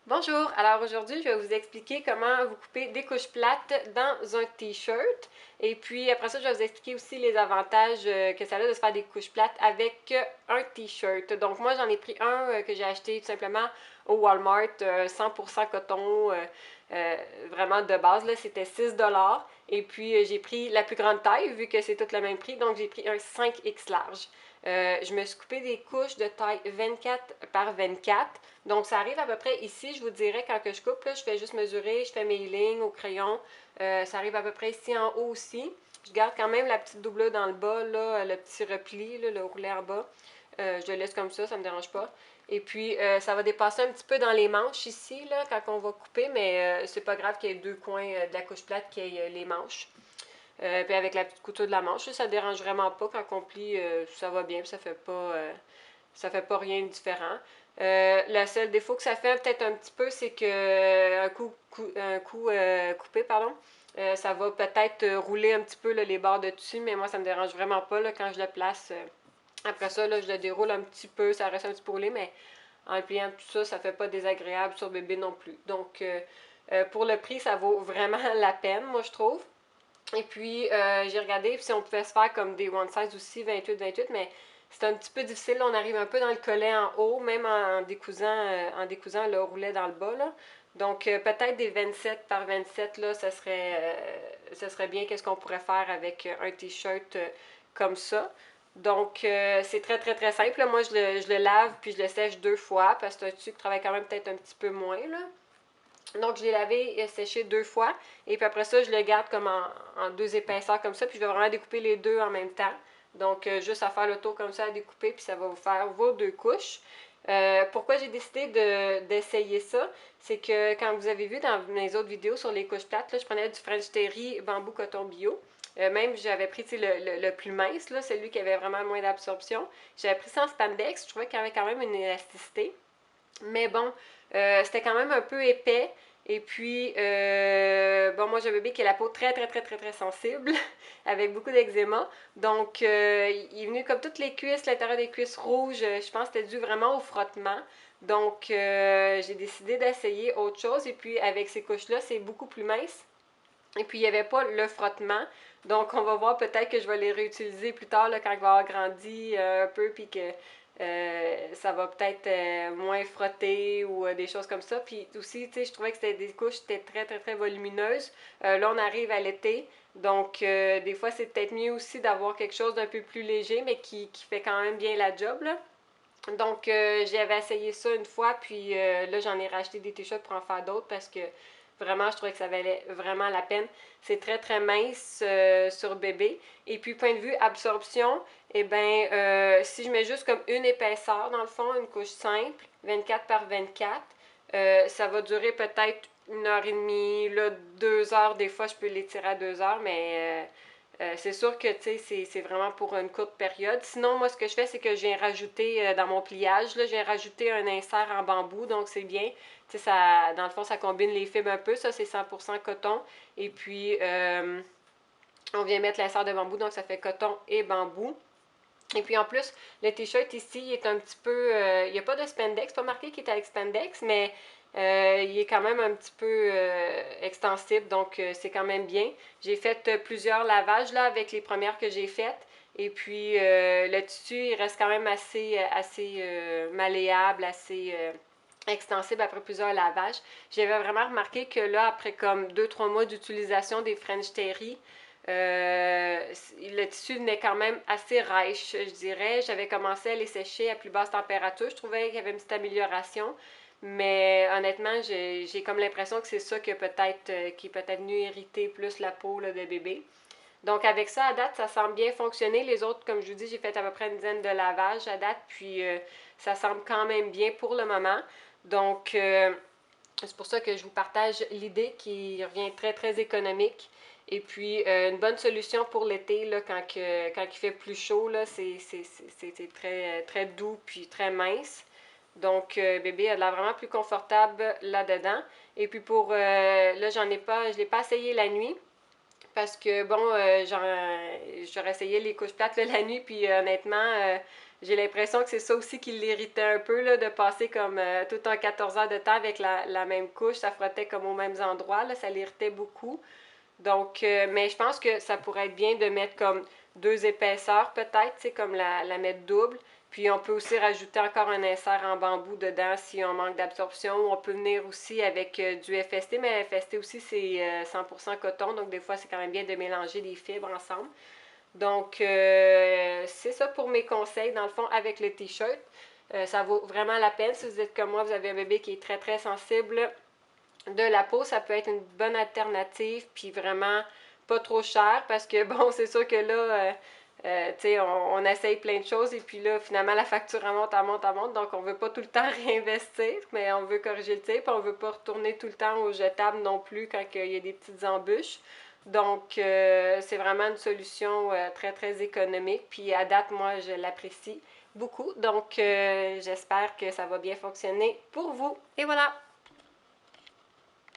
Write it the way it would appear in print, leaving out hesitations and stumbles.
Bonjour, alors aujourd'hui je vais vous expliquer comment vous couper des couches plates dans un t-shirt et puis après ça je vais vous expliquer aussi les avantages que ça a de se faire des couches plates avec un t-shirt. Donc moi j'en ai pris un que j'ai acheté tout simplement au Walmart, 100% coton, vraiment de base, là c'était 6$ et puis j'ai pris la plus grande taille vu que c'est tout le même prix, donc j'ai pris un 5X large. Je me suis coupé des couches de taille 24 par 24. Donc, ça arrive à peu près ici, je vous dirais, quand que je coupe, là, je fais juste mesurer, je fais mes lignes au crayon. Ça arrive à peu près ici en haut aussi. Je garde quand même la petite doublure dans le bas, là, le petit repli, là, le roulé en bas. Je le laisse comme ça ne me dérange pas. Et puis, ça va dépasser un petit peu dans les manches ici, là, quand on va couper, mais c'est pas grave qu'il y ait deux coins de la couche plate, qu'il y ait les manches. Puis avec la petite couture de la manche, ça ne dérange vraiment pas. Quand on plie, ça va bien, puis ça fait pas rien de différent. Le seul défaut que ça fait peut-être un petit peu, c'est que un coup coupé, pardon, ça va peut-être rouler un petit peu là, les bords de dessus, mais moi ça me dérange vraiment pas là, quand je le place. Après ça, là, je le déroule un petit peu, ça reste un petit peu roulé, mais en le pliant tout ça, ça fait pas désagréable sur bébé non plus. Donc pour le prix, ça vaut vraiment la peine, moi je trouve. Et puis, j'ai regardé si on pouvait se faire comme des one size aussi, 28-28, mais c'est un petit peu difficile. Là, on arrive un peu dans le collet en haut, même en décousant le roulet dans le bas. Là. Donc, peut-être des 27 par 27, là, ça serait bien qu'est-ce qu'on pourrait faire avec un t-shirt comme ça. Donc, c'est très, très, très simple. Moi, je le lave puis je le sèche deux fois parce que c'est un tissu qui travaille quand même peut-être un petit peu moins. Là. Donc, je l'ai lavé et séché deux fois. Et puis après ça, je le garde comme en deux épaisseurs comme ça. Puis je vais vraiment découper les deux en même temps. Donc, juste à faire le tour comme ça, à découper. Puis ça va vous faire vos deux couches. Pourquoi j'ai décidé d'essayer ça? C'est que quand vous avez vu dans mes autres vidéos sur les couches plates, là, je prenais du French Terry bambou coton bio. Même j'avais pris le plus mince, là, celui qui avait vraiment moins d'absorption. J'avais pris ça en spandex. Je trouvais qu'il y avait quand même une élasticité. Mais bon, c'était quand même un peu épais. Et puis, bon, moi j'ai un bébé qui a la peau très, très, très, très, très sensible, avec beaucoup d'eczéma. Donc, il est venu comme toutes les cuisses, l'intérieur des cuisses rouges. Je pense que c'était dû vraiment au frottement. Donc, j'ai décidé d'essayer autre chose. Et puis, avec ces couches-là, c'est beaucoup plus mince. Et puis, il n'y avait pas le frottement. Donc, on va voir peut-être que je vais les réutiliser plus tard, là, quand il va avoir grandi un peu, puis que ça va peut-être moins frotter ou des choses comme ça. Puis aussi, tu sais, je trouvais que c'était des couches qui étaient très, très, très volumineuses. Là, on arrive à l'été. Donc, des fois, c'est peut-être mieux aussi d'avoir quelque chose d'un peu plus léger, mais qui fait quand même bien la job, là. Donc, j'avais essayé ça une fois, puis là, j'en ai racheté des t-shirts pour en faire d'autres parce que vraiment, je trouvais que ça valait vraiment la peine. C'est très, très mince sur bébé. Et puis, point de vue absorption, eh bien, si je mets juste comme une épaisseur, dans le fond, une couche simple, 24 par 24, ça va durer peut-être une heure et demie, là, 2 heures. Des fois, je peux l'étirer à 2 heures, mais c'est sûr que c'est vraiment pour une courte période. Sinon, moi, ce que je fais, c'est que je viens rajouter dans mon pliage, là, je viens rajouter un insert en bambou, donc c'est bien. Ça, dans le fond, ça combine les fibres un peu. Ça, c'est 100% coton. Et puis, on vient mettre l'insert de bambou, donc ça fait coton et bambou. Et puis en plus, le t-shirt ici, il est un petit peu. Il n'y a pas de spandex, pas marqué qu'il est avec spandex, mais il est quand même un petit peu extensible, donc c'est quand même bien. J'ai fait plusieurs lavages là avec les premières que j'ai faites. Et puis le tissu, il reste quand même assez malléable, assez extensible après plusieurs lavages. J'avais vraiment remarqué que là, après comme 2-3 mois d'utilisation des French Terry, le tissu venait quand même assez rêche, je dirais. J'avais commencé à les sécher à plus basse température. Je trouvais qu'il y avait une petite amélioration. Mais honnêtement, j'ai comme l'impression que c'est ça qui, qui est peut-être venu irriter plus la peau là, de bébé. Donc avec ça, à date, ça semble bien fonctionner. Les autres, comme je vous dis, j'ai fait à peu près une dizaine de lavages à date. Puis ça semble quand même bien pour le moment. Donc c'est pour ça que je vous partage l'idée qui revient très, très économique. Et puis, une bonne solution pour l'été, là, quand il fait plus chaud, là, c'est très, très doux puis très mince. Donc, bébé a l'air vraiment plus confortable là-dedans. Et puis pour, là, je l'ai pas essayé la nuit. Parce que, bon, j'aurais essayé les couches plates là, la nuit, puis honnêtement, j'ai l'impression que c'est ça aussi qui l'irritait un peu, là, de passer comme tout un 14 heures de temps avec la même couche. Ça frottait comme aux mêmes endroits, là, ça l'irritait beaucoup. Donc, mais je pense que ça pourrait être bien de mettre comme 2 épaisseurs peut-être, tu sais, comme la mettre double. Puis on peut aussi rajouter encore un insert en bambou dedans si on manque d'absorption. On peut venir aussi avec du FST, mais FST aussi c'est 100% coton, donc des fois c'est quand même bien de mélanger les fibres ensemble. Donc c'est ça pour mes conseils dans le fond avec le t-shirt. Ça vaut vraiment la peine si vous êtes comme moi, vous avez un bébé qui est très très sensible de la peau, ça peut être une bonne alternative, puis vraiment pas trop cher, parce que bon, c'est sûr que là, tu sais, on essaye plein de choses, et puis là, finalement, la facture, elle monte, elle monte, elle monte, donc on veut pas tout le temps réinvestir, mais on veut corriger le tir, puis on veut pas retourner tout le temps au jetable non plus quand il y a des petites embûches. Donc, c'est vraiment une solution très, très économique, puis à date, moi, je l'apprécie beaucoup, donc j'espère que ça va bien fonctionner pour vous. Et voilà!